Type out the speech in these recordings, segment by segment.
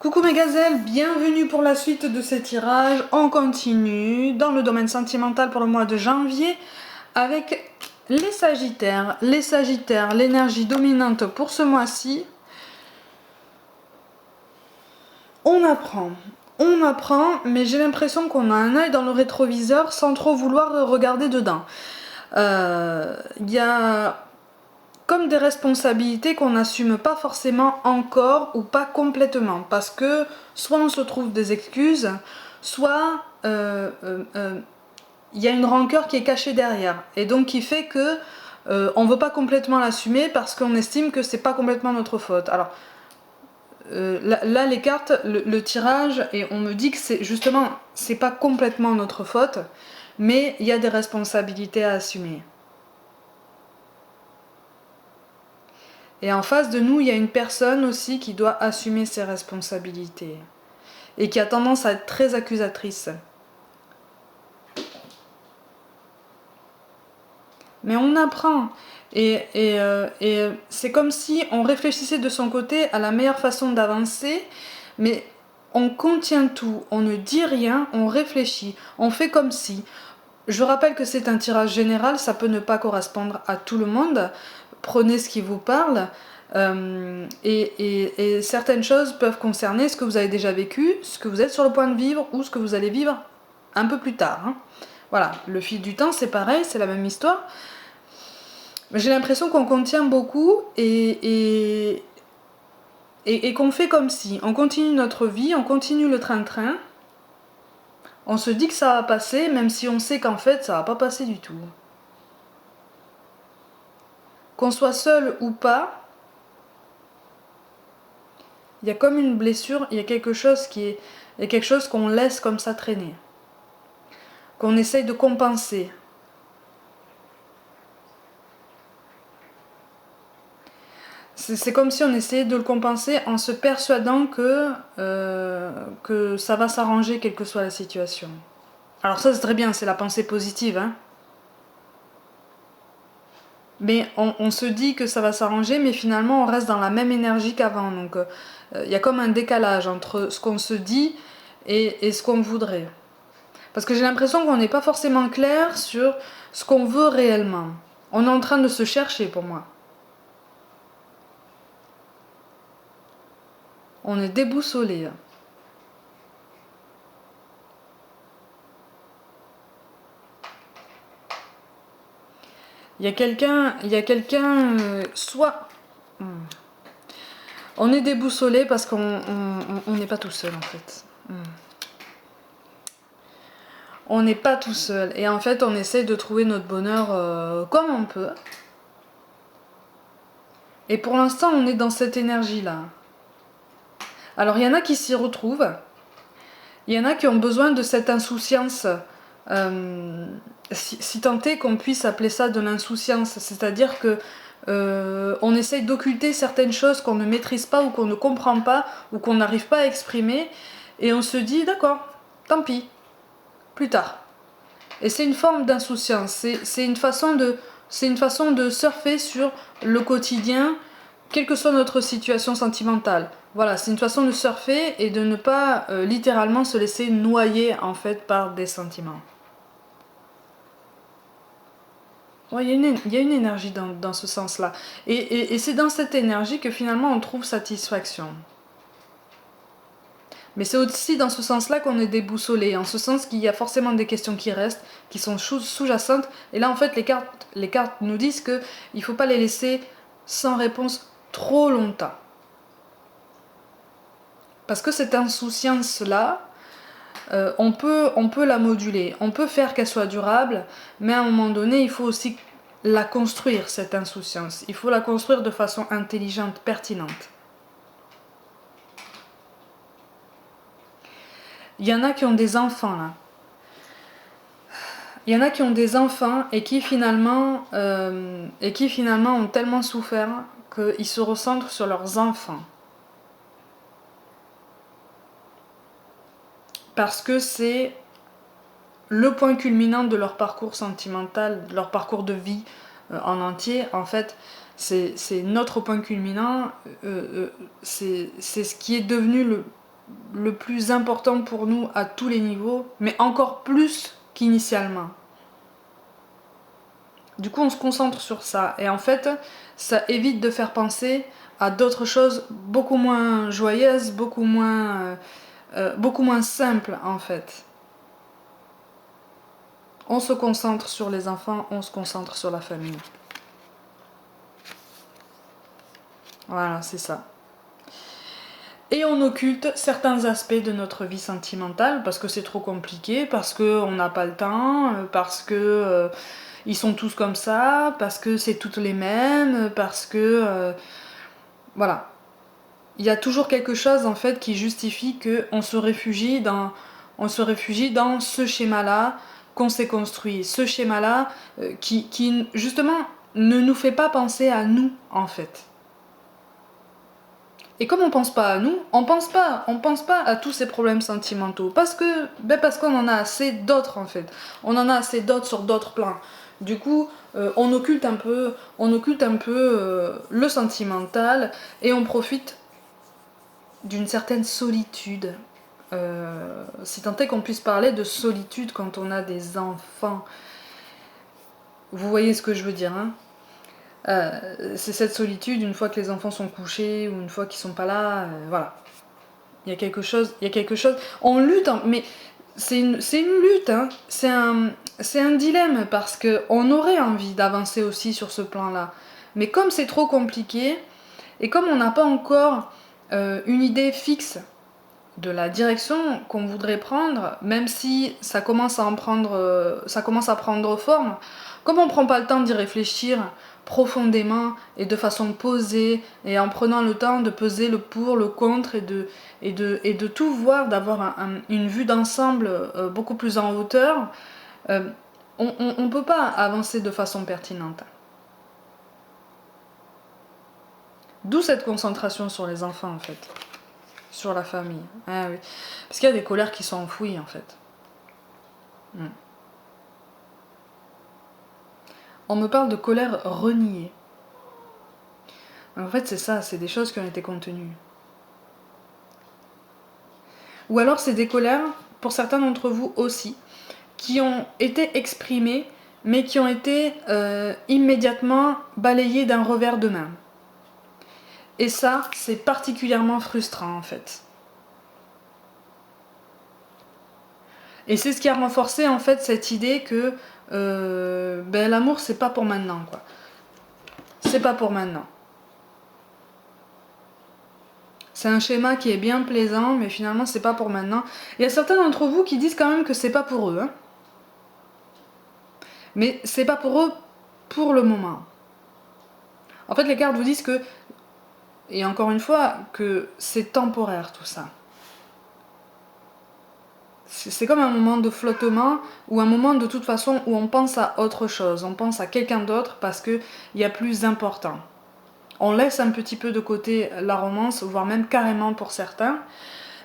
Coucou mes gazelles, bienvenue pour la suite de ces tirages. On continue dans le domaine sentimental pour le mois de janvier avec les Sagittaires. Les Sagittaires, l'énergie dominante pour ce mois-ci. On apprend, mais j'ai l'impression qu'on a un œil dans le rétroviseur sans trop vouloir regarder dedans. Il y a comme des responsabilités qu'on n'assume pas forcément encore ou pas complètement, parce que soit on se trouve des excuses, soit il y a une rancœur qui est cachée derrière, et donc qui fait que on veut pas complètement l'assumer parce qu'on estime que c'est pas complètement notre faute. Alors là les cartes, le tirage, et on me dit que c'est justement, c'est pas complètement notre faute, mais il y a des responsabilités à assumer. Et en face de nous, il y a une personne aussi qui doit assumer ses responsabilités. Et qui a tendance à être très accusatrice. Mais on apprend. Et c'est comme si on réfléchissait de son côté à la meilleure façon d'avancer. Mais on contient tout, on ne dit rien, on réfléchit. On fait comme si. Je rappelle que c'est un tirage général, ça peut ne pas correspondre à tout le monde. Prenez ce qui vous parle. Et certaines choses peuvent concerner ce que vous avez déjà vécu, ce que vous êtes sur le point de vivre ou ce que vous allez vivre un peu plus tard. Voilà, le fil du temps c'est pareil, c'est la même histoire. J'ai l'impression qu'on contient beaucoup et qu'on fait comme si. On continue notre vie, on continue le train-train. On se dit que ça va passer, même si on sait qu'en fait ça va pas passer du tout. Qu'on soit seul ou pas, il y a comme une blessure, il y a quelque chose il y a quelque chose qu'on laisse comme ça traîner. Qu'on essaye de compenser. C'est comme si on essayait de le compenser en se persuadant que ça va s'arranger quelle que soit la situation. Alors ça c'est très bien, c'est la pensée positive, hein. Mais on se dit que ça va s'arranger, mais finalement on reste dans la même énergie qu'avant. Donc il y a comme un décalage entre ce qu'on se dit et ce qu'on voudrait. Parce que j'ai l'impression qu'on n'est pas forcément clair sur ce qu'on veut réellement. On est en train de se chercher pour moi. On est déboussolé. Il y a quelqu'un, soit... On est déboussolé parce qu'on n'est pas tout seul en fait. On n'est pas tout seul. Et en fait, on essaie de trouver notre bonheur comme on peut. Et pour l'instant, on est dans cette énergie-là. Alors, il y en a qui s'y retrouvent. Il y en a qui ont besoin de cette insouciance. Si tant est qu'on puisse appeler ça de l'insouciance. C'est-à-dire que on essaye d'occulter certaines choses qu'on ne maîtrise pas ou qu'on ne comprend pas ou qu'on n'arrive pas à exprimer. Et on se dit, d'accord, tant pis, plus tard. Et c'est une forme d'insouciance, c'est une façon de surfer sur le quotidien, quelle que soit notre situation sentimentale. Voilà, c'est une façon de surfer et de ne pas littéralement se laisser noyer en fait par des sentiments. Ouais, il y a une énergie dans ce sens-là. Et c'est dans cette énergie que finalement on trouve satisfaction. Mais c'est aussi dans ce sens-là qu'on est déboussolé, en ce sens qu'il y a forcément des questions qui restent, qui sont sous-jacentes. Et là, en fait, les cartes nous disent qu'il ne faut pas les laisser sans réponse trop longtemps. Parce que cette insouciance-là, on peut la moduler, on peut faire qu'elle soit durable, mais à un moment donné, il faut aussi la construire, cette insouciance. Il faut la construire de façon intelligente, pertinente. Il y en a qui ont des enfants là. Il y en a qui ont des enfants et qui finalement ont tellement souffert qu'ils se recentrent sur leurs enfants. Parce que c'est le point culminant de leur parcours sentimental, de leur parcours de vie en entier. En fait, c'est notre point culminant, c'est ce qui est devenu le plus important pour nous à tous les niveaux, mais encore plus qu'initialement. Du coup, on se concentre sur ça. Et en fait, ça évite de faire penser à d'autres choses beaucoup moins joyeuses, beaucoup moins simples, en fait. On se concentre sur les enfants, on se concentre sur la famille. Voilà, c'est ça. Et on occulte certains aspects de notre vie sentimentale parce que c'est trop compliqué, parce qu'on n'a pas le temps, parce que ils sont tous comme ça, parce que c'est toutes les mêmes, parce que voilà. Il y a toujours quelque chose en fait qui justifie qu'on se réfugie dans ce schéma-là qu'on s'est construit, ce schéma-là qui justement ne nous fait pas penser à nous en fait. Et comme on pense pas à nous, on pense pas à tous ces problèmes sentimentaux parce qu'on en a assez d'autres en fait. On en a assez d'autres sur d'autres plans. Du coup, on occulte un peu le sentimental et on profite d'une certaine solitude. Si tant est qu'on puisse parler de solitude quand on a des enfants. Vous voyez ce que je veux dire, hein? C'est cette solitude une fois que les enfants sont couchés ou une fois qu'ils sont pas là, voilà. Il y a quelque chose, on lutte, hein, mais c'est une lutte, hein. C'est un dilemme parce qu'on aurait envie d'avancer aussi sur ce plan-là. Mais comme c'est trop compliqué et comme on n'a pas encore une idée fixe de la direction qu'on voudrait prendre, même si ça commence à prendre forme, comme on prend pas le temps d'y réfléchir profondément et de façon posée et en prenant le temps de peser le pour, le contre et de tout voir, d'avoir une vue d'ensemble beaucoup plus en hauteur, on peut pas avancer de façon pertinente. D'où cette concentration sur les enfants en fait. Sur la famille. Ah oui. Parce qu'il y a des colères qui sont enfouies en fait. On me parle de colère reniée. En fait c'est ça, c'est des choses qui ont été contenues. Ou alors c'est des colères, pour certains d'entre vous aussi, qui ont été exprimées mais qui ont été immédiatement balayées d'un revers de main. Et ça, c'est particulièrement frustrant en fait. Et c'est ce qui a renforcé en fait cette idée que l'amour c'est pas pour maintenant quoi. C'est pas pour maintenant. C'est un schéma qui est bien plaisant, mais finalement c'est pas pour maintenant. Il y a certains d'entre vous qui disent quand même que c'est pas pour eux. Hein. Mais c'est pas pour eux pour le moment. En fait les cartes vous disent que, et encore une fois, que c'est temporaire tout ça. C'est comme un moment de flottement ou un moment de toute façon où on pense à autre chose, on pense à quelqu'un d'autre parce qu'il y a plus important. On laisse un petit peu de côté la romance, voire même carrément pour certains,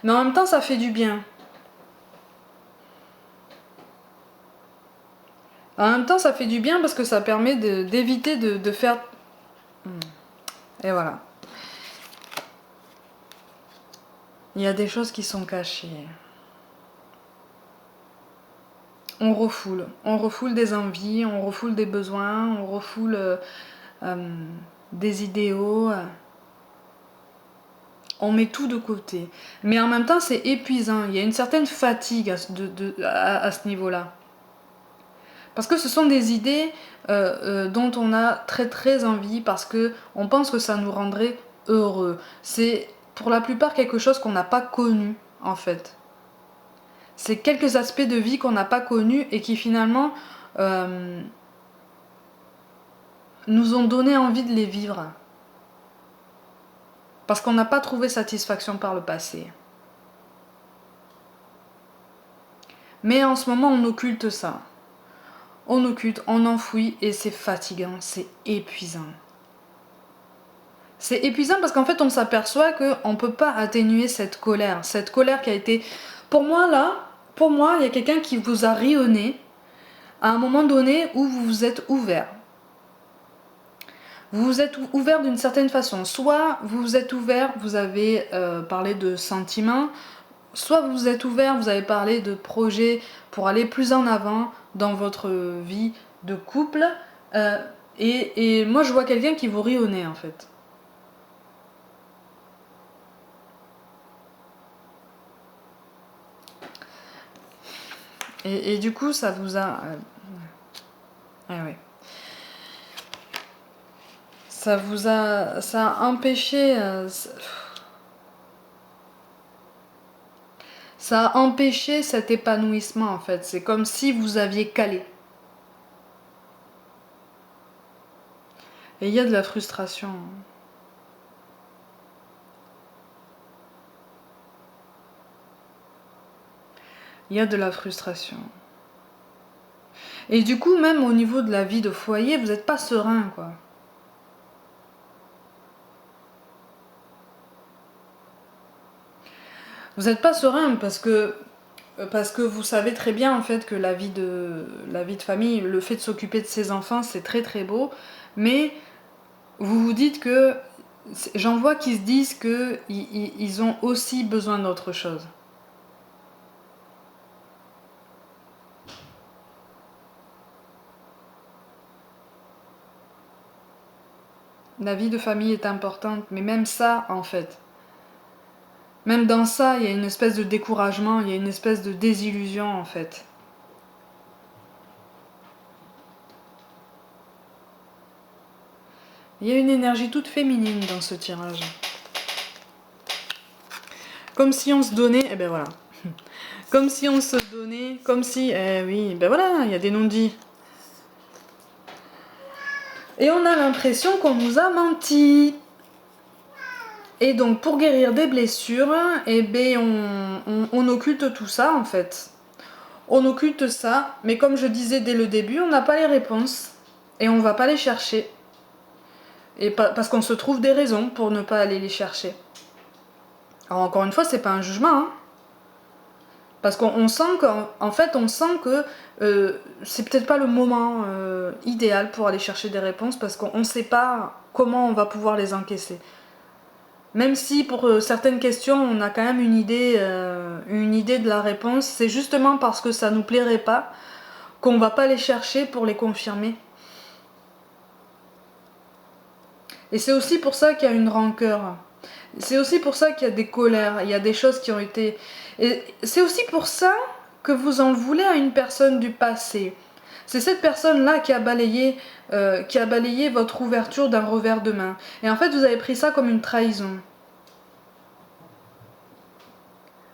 mais en même temps ça fait du bien. En même temps ça fait du bien parce que ça permet d'éviter de faire... Et voilà. Il y a des choses qui sont cachées. On refoule des envies, on refoule des besoins, on refoule des idéaux. On met tout de côté. Mais en même temps, c'est épuisant. Il y a une certaine fatigue à ce niveau-là. Parce que ce sont des idées dont on a très très envie parce qu'on pense que ça nous rendrait heureux. C'est pour la plupart quelque chose qu'on n'a pas connu en fait. C'est quelques aspects de vie qu'on n'a pas connus et qui finalement nous ont donné envie de les vivre. Parce qu'on n'a pas trouvé satisfaction par le passé. Mais en ce moment, on occulte ça. On occulte, on enfouit et c'est fatigant, c'est épuisant. C'est épuisant parce qu'en fait, on s'aperçoit qu'on ne peut pas atténuer cette colère qui a été... Pour moi, il y a quelqu'un qui vous a rayonné à un moment donné où vous vous êtes ouvert. Vous vous êtes ouvert d'une certaine façon. Soit vous vous êtes ouvert, vous avez parlé de sentiments, soit vous êtes ouvert, vous avez parlé de projets pour aller plus en avant dans votre vie de couple, euh, et moi je vois quelqu'un qui vous rit au nez en fait. Et du coup ça vous a... ouais. Ça vous a... Ça a empêché... ça a empêché cet épanouissement en fait. C'est comme si vous aviez calé. Et il y a de la frustration. Il y a de la frustration. Et du coup, même au niveau de la vie de foyer, vous n'êtes pas serein, quoi. Vous n'êtes pas serein parce que vous savez très bien en fait que la vie de famille, le fait de s'occuper de ses enfants, c'est très très beau, mais vous vous dites que j'en vois qui se disent que ils ont aussi besoin d'autre chose. La vie de famille est importante, mais même ça, en fait, même dans ça, il y a une espèce de découragement, il y a une espèce de désillusion, en fait. Il y a une énergie toute féminine dans ce tirage. Comme si on se donnait, eh ben voilà. Comme si on se donnait, comme si, eh oui, ben voilà, il y a des non-dits. Et on a l'impression qu'on nous a menti. Et donc pour guérir des blessures, eh ben on occulte tout ça en fait. On occulte ça, mais comme je disais dès le début, on n'a pas les réponses. Et on va pas les chercher. Et parce qu'on se trouve des raisons pour ne pas aller les chercher. Alors encore une fois, c'est pas un jugement, hein. Parce qu'on sent qu'en fait, on sent que c'est peut-être pas le moment idéal pour aller chercher des réponses parce qu'on ne sait pas comment on va pouvoir les encaisser. Même si pour certaines questions, on a quand même une idée de la réponse, c'est justement parce que ça nous plairait pas qu'on va pas les chercher pour les confirmer. Et c'est aussi pour ça qu'il y a une rancœur. C'est aussi pour ça qu'il y a des colères, il y a des choses qui ont été... Et c'est aussi pour ça que vous en voulez à une personne du passé. C'est cette personne-là qui a balayé votre ouverture d'un revers de main. Et en fait, vous avez pris ça comme une trahison.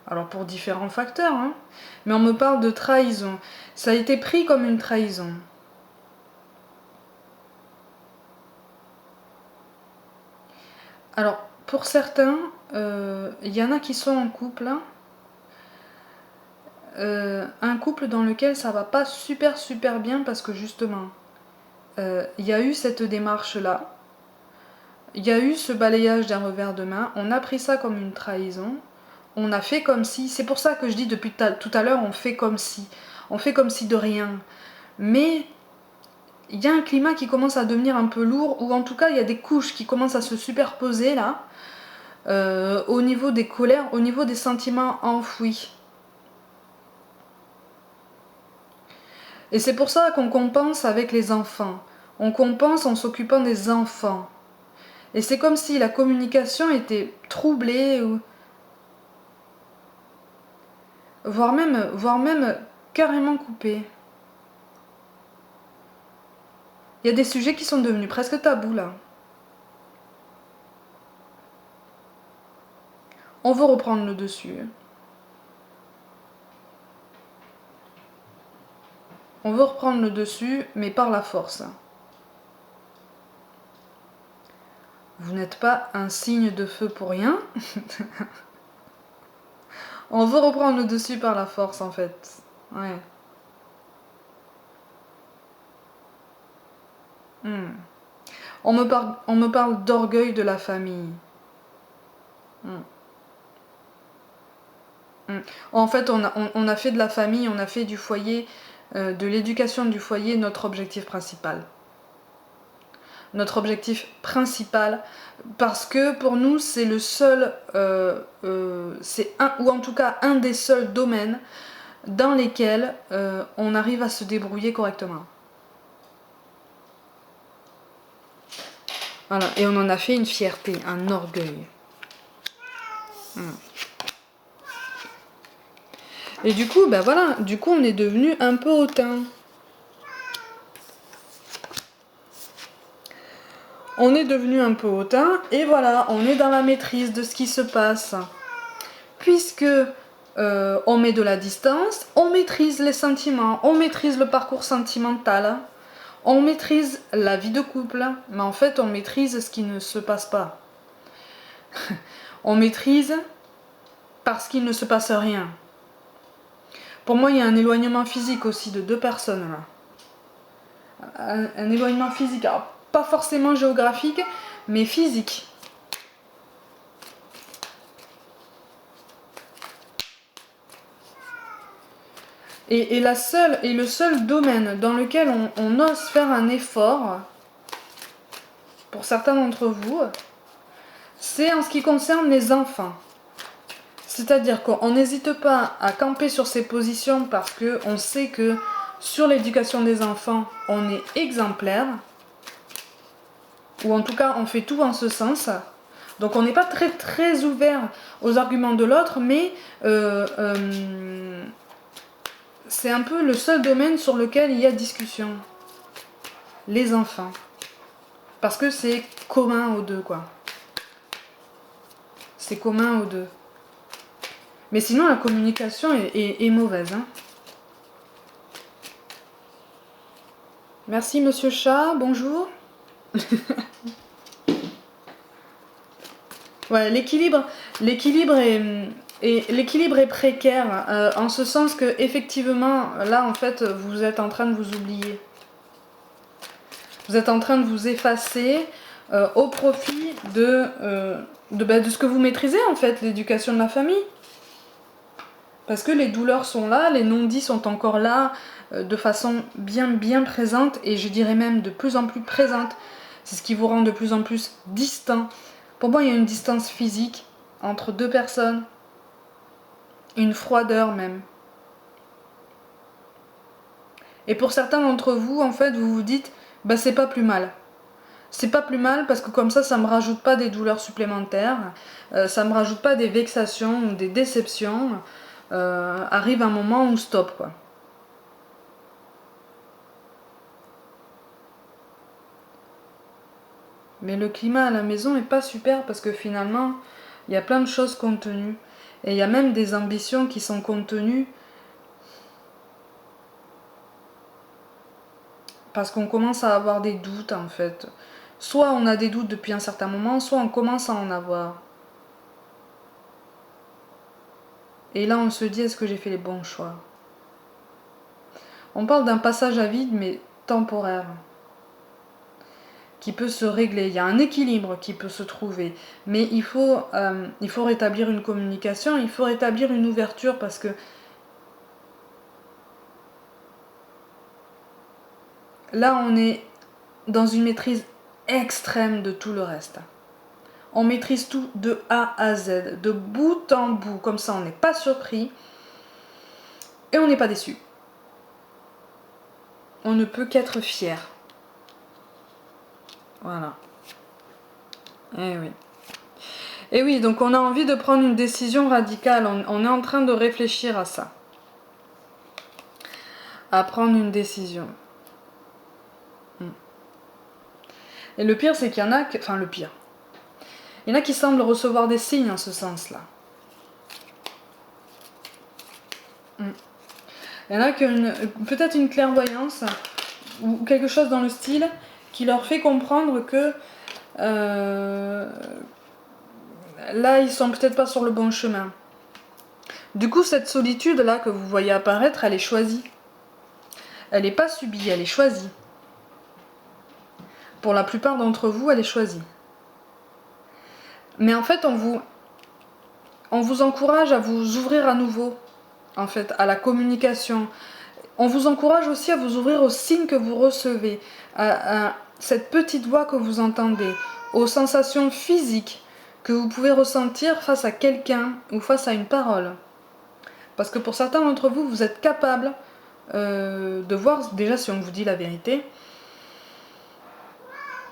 Alors pour différents facteurs, hein. Mais on me parle de trahison. Ça a été pris comme une trahison. Alors, pour certains, il y en a qui sont en couple, hein. Un couple dans lequel ça va pas super super bien parce que justement, il y a eu cette démarche-là, il y a eu ce balayage d'un revers de main, on a pris ça comme une trahison, on a fait comme si, c'est pour ça que je dis depuis tout à l'heure, on fait comme si de rien. Mais il y a un climat qui commence à devenir un peu lourd, ou en tout cas il y a des couches qui commencent à se superposer là, au niveau des colères, au niveau des sentiments enfouis. Et c'est pour ça qu'on compense avec les enfants. On compense en s'occupant des enfants. Et c'est comme si la communication était troublée, ou voire même carrément coupée. Il y a des sujets qui sont devenus presque tabous là. On veut reprendre le dessus. On veut reprendre le dessus, mais par la force. Vous n'êtes pas un signe de feu pour rien. On veut reprendre le dessus par la force en fait. Ouais. Hmm. On me parle d'orgueil de la famille. Hmm. Hmm. En fait, on a fait de la famille, on a fait du foyer, de l'éducation du foyer notre objectif principal. notre objectif principal, parce que pour nous c'est le seul, ou en tout cas un des seuls domaines dans lesquels on arrive à se débrouiller correctement. Voilà, et on en a fait une fierté, un orgueil. Et du coup, ben voilà, du coup on est devenu un peu hautain. On est devenu un peu hautain, et voilà, on est dans la maîtrise de ce qui se passe. Puisque on met de la distance, on maîtrise les sentiments, on maîtrise le parcours sentimental, on maîtrise la vie de couple, mais en fait on maîtrise ce qui ne se passe pas. On maîtrise parce qu'il ne se passe rien. Pour moi, il y a un éloignement physique aussi de deux personnes là. Un éloignement physique, alors pas forcément géographique, mais physique. Et le seul domaine dans lequel on ose faire un effort, pour certains d'entre vous, c'est en ce qui concerne les enfants. C'est-à-dire qu'on n'hésite pas à camper sur ses positions parce qu'on sait que sur l'éducation des enfants, on est exemplaire, ou en tout cas on fait tout en ce sens. Donc on n'est pas très très ouvert aux arguments de l'autre, mais c'est un peu le seul domaine sur lequel il y a discussion. Les enfants. Parce que c'est commun aux deux, quoi. C'est commun aux deux. Mais sinon, la communication est mauvaise. Hein. Merci, monsieur Chat. Bonjour. Ouais, l'équilibre est précaire, en ce sens que, effectivement, là, en fait, vous êtes en train de vous oublier. Vous êtes en train de vous effacer au profit de ce que vous maîtrisez, en fait, l'éducation de la famille. Parce que les douleurs sont là, les non-dits sont encore là, de façon bien présente, et je dirais même de plus en plus présente. C'est ce qui vous rend de plus en plus distant. Pour moi, il y a une distance physique entre deux personnes, une froideur même. Et pour certains d'entre vous, en fait, vous vous dites, bah c'est pas plus mal. C'est pas plus mal parce que comme ça me rajoute pas des douleurs supplémentaires, ça me rajoute pas des vexations ou des déceptions. Arrive un moment où stop, quoi. Mais le climat à la maison est pas super parce que finalement, il y a plein de choses contenues. Et il y a même des ambitions qui sont contenues parce qu'on commence à avoir des doutes, en fait. Soit on a des doutes depuis un certain moment, soit on commence à en avoir. Et là, on se dit, est-ce que j'ai fait les bons choix? On parle d'un passage à vide, mais temporaire, qui peut se régler. Il y a un équilibre qui peut se trouver. Mais il faut rétablir une communication, il faut rétablir une ouverture, parce que là, on est dans une maîtrise extrême de tout le reste. On maîtrise tout de A à Z, de bout en bout. Comme ça, on n'est pas surpris et on n'est pas déçu. On ne peut qu'être fier. Voilà. Eh oui. Et oui, donc on a envie de prendre une décision radicale. On est en train de réfléchir à ça. À prendre une décision. Et le pire, c'est qu'il y en a... Enfin, le pire. Il y en a qui semblent recevoir des signes en ce sens-là. Il y en a qui ont peut-être une clairvoyance ou quelque chose dans le style qui leur fait comprendre que là, ils sont peut-être pas sur le bon chemin. Du coup, cette solitude-là que vous voyez apparaître, elle est choisie. Elle n'est pas subie, elle est choisie. Pour la plupart d'entre vous, elle est choisie. Mais en fait, on vous encourage à vous ouvrir à nouveau, en fait, à la communication. On vous encourage aussi à vous ouvrir aux signes que vous recevez. cette petite voix que vous entendez, aux sensations physiques que vous pouvez ressentir face à quelqu'un ou face à une parole. Parce que pour certains d'entre vous, vous êtes capable de voir déjà si on vous dit la vérité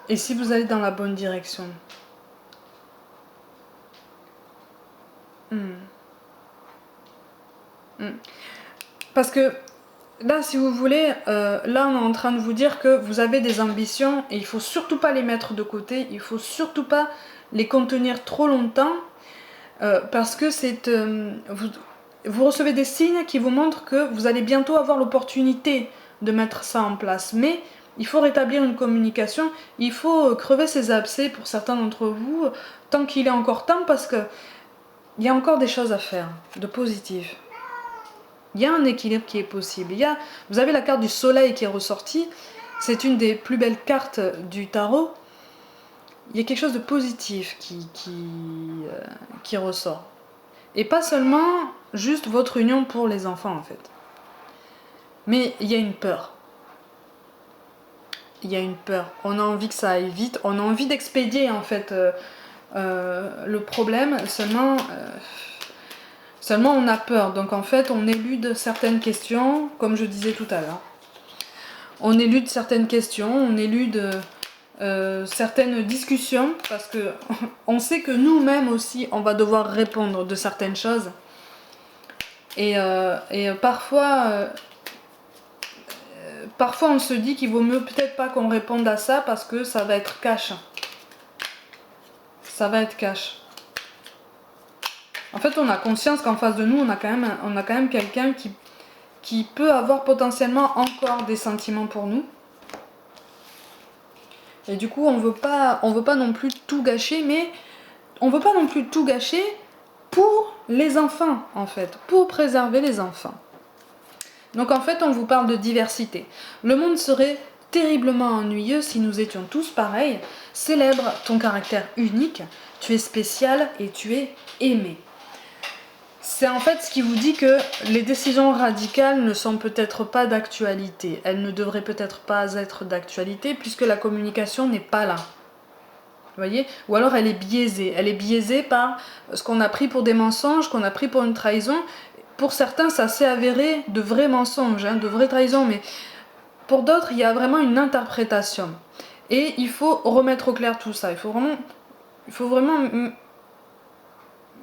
et si vous allez dans la bonne direction. Parce que là, si vous voulez, là on est en train de vous dire que vous avez des ambitions et il faut surtout pas les mettre de côté, il faut surtout pas les contenir trop longtemps parce que c'est vous recevez des signes qui vous montrent que vous allez bientôt avoir l'opportunité de mettre ça en place. Mais il faut rétablir une communication, il faut crever ses abcès pour certains d'entre vous, tant qu'il est encore temps, parce que il y a encore des choses à faire, de positives. Il y a un équilibre qui est possible. Vous avez la carte du soleil qui est ressortie, c'est une des plus belles cartes du tarot. Il y a quelque chose de positif qui ressort. Et pas seulement juste votre union pour les enfants en fait. Mais il y a une peur. Il y a une peur. On a envie que ça aille vite. On a envie d'expédier en fait le problème. Seulement on a peur. Donc en fait on élude certaines questions, comme je disais tout à l'heure. On élude certaines questions, on élude certaines discussions parce que on sait que nous-mêmes aussi on va devoir répondre de certaines choses et parfois on se dit qu'il vaut mieux peut-être pas qu'on réponde à ça parce que ça va être cash. Ça va être cash. En fait on a conscience qu'en face de nous on a quand même quelqu'un qui peut avoir potentiellement encore des sentiments pour nous. Et du coup, on veut pas non plus tout gâcher, mais on veut pas non plus tout gâcher pour les enfants, en fait, pour préserver les enfants. Donc en fait, on vous parle de diversité. Le monde serait terriblement ennuyeux si nous étions tous pareils. Célèbre ton caractère unique, tu es spécial et tu es aimé. C'est en fait ce qui vous dit que les décisions radicales ne sont peut-être pas d'actualité. Elles ne devraient peut-être pas être d'actualité puisque la communication n'est pas là. Vous voyez? Ou alors elle est biaisée. Elle est biaisée par ce qu'on a pris pour des mensonges, qu'on a pris pour une trahison. Pour certains, ça s'est avéré de vrais mensonges, de vraies trahisons. Mais pour d'autres, il y a vraiment une interprétation. Et il faut remettre au clair tout ça. Il faut vraiment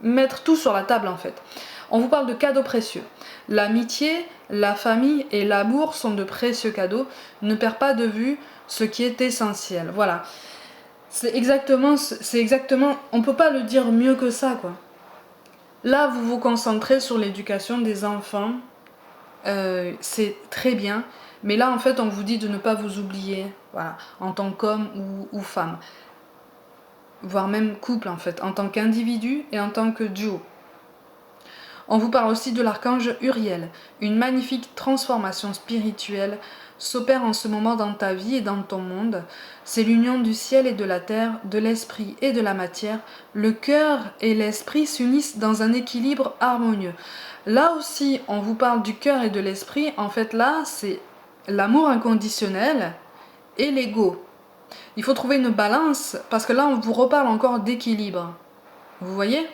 mettre tout sur la table en fait. On vous parle de cadeaux précieux. L'amitié, la famille et l'amour sont de précieux cadeaux. Ne perds pas de vue ce qui est essentiel. Voilà. C'est exactement, on peut pas le dire mieux que ça quoi. Là vous vous concentrez sur l'éducation des enfants. C'est très bien. Mais là en fait on vous dit de ne pas vous oublier. Voilà. En tant qu'homme ou femme. Voire même couple en fait, en tant qu'individu et en tant que duo. On vous parle aussi de l'archange Uriel. Une magnifique transformation spirituelle s'opère en ce moment dans ta vie et dans ton monde. C'est l'union du ciel et de la terre, de l'esprit et de la matière. Le cœur et l'esprit s'unissent dans un équilibre harmonieux. Là aussi, on vous parle du cœur et de l'esprit. En fait, là, c'est l'amour inconditionnel et l'ego. Il faut trouver une balance, parce que là, on vous reparle encore d'équilibre. Vous voyez ?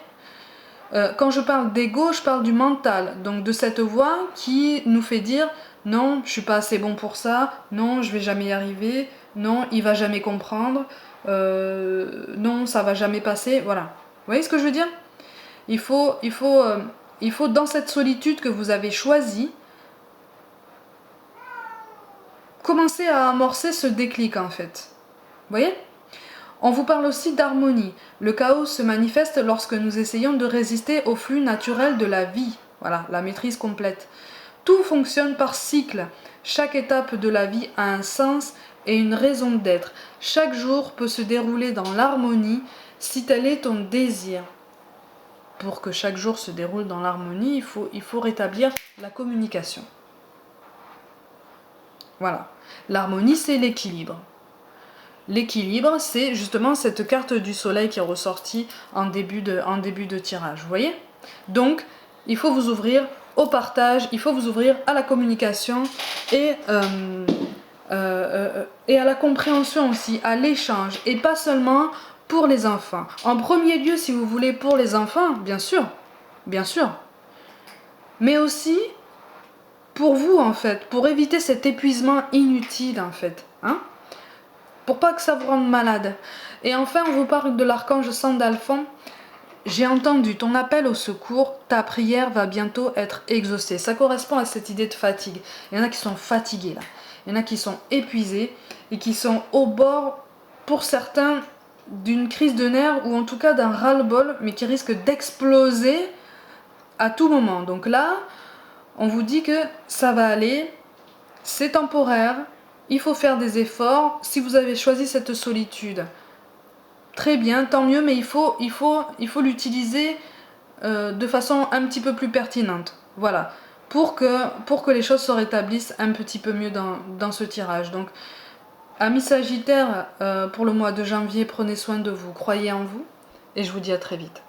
Quand je parle d'ego, je parle du mental. Donc de cette voix qui nous fait dire « Non, je suis pas assez bon pour ça. Non, je vais jamais y arriver. Non, il va jamais comprendre. Non, ça va jamais passer. » Voilà. Vous voyez ce que je veux dire ? Il faut dans cette solitude que vous avez choisie, commencer à amorcer ce déclic en fait. Vous voyez ? On vous parle aussi d'harmonie. Le chaos se manifeste lorsque nous essayons de résister au flux naturel de la vie. Voilà, la maîtrise complète. Tout fonctionne par cycle. Chaque étape de la vie a un sens et une raison d'être. Chaque jour peut se dérouler dans l'harmonie si tel est ton désir. Pour que chaque jour se déroule dans l'harmonie, il faut rétablir la communication. Voilà. L'harmonie, c'est l'équilibre. L'équilibre, c'est justement cette carte du soleil qui est ressortie en début de tirage. Vous voyez ? Donc, il faut vous ouvrir au partage, il faut vous ouvrir à la communication et et à la compréhension aussi, à l'échange, et pas seulement pour les enfants. En premier lieu, si vous voulez, pour les enfants, bien sûr, mais aussi pour vous en fait, pour éviter cet épuisement inutile en fait, hein, pour pas que ça vous rende malade. Et enfin, on vous parle de l'archange Sandalphon. J'ai entendu ton appel au secours, ta prière va bientôt être exaucée. Ça correspond à cette idée de fatigue. Il y en a qui sont fatigués là, il y en a qui sont épuisés et qui sont au bord, pour certains, d'une crise de nerfs ou en tout cas d'un ras-le-bol, mais qui risque d'exploser à tout moment. Donc là, on vous dit que ça va aller, c'est temporaire, il faut faire des efforts. Si vous avez choisi cette solitude, très bien, tant mieux, mais il faut l'utiliser de façon un petit peu plus pertinente. Voilà, pour que les choses se rétablissent un petit peu mieux dans ce tirage. Donc, amis Sagittaires, pour le mois de janvier, prenez soin de vous, croyez en vous, et je vous dis à très vite.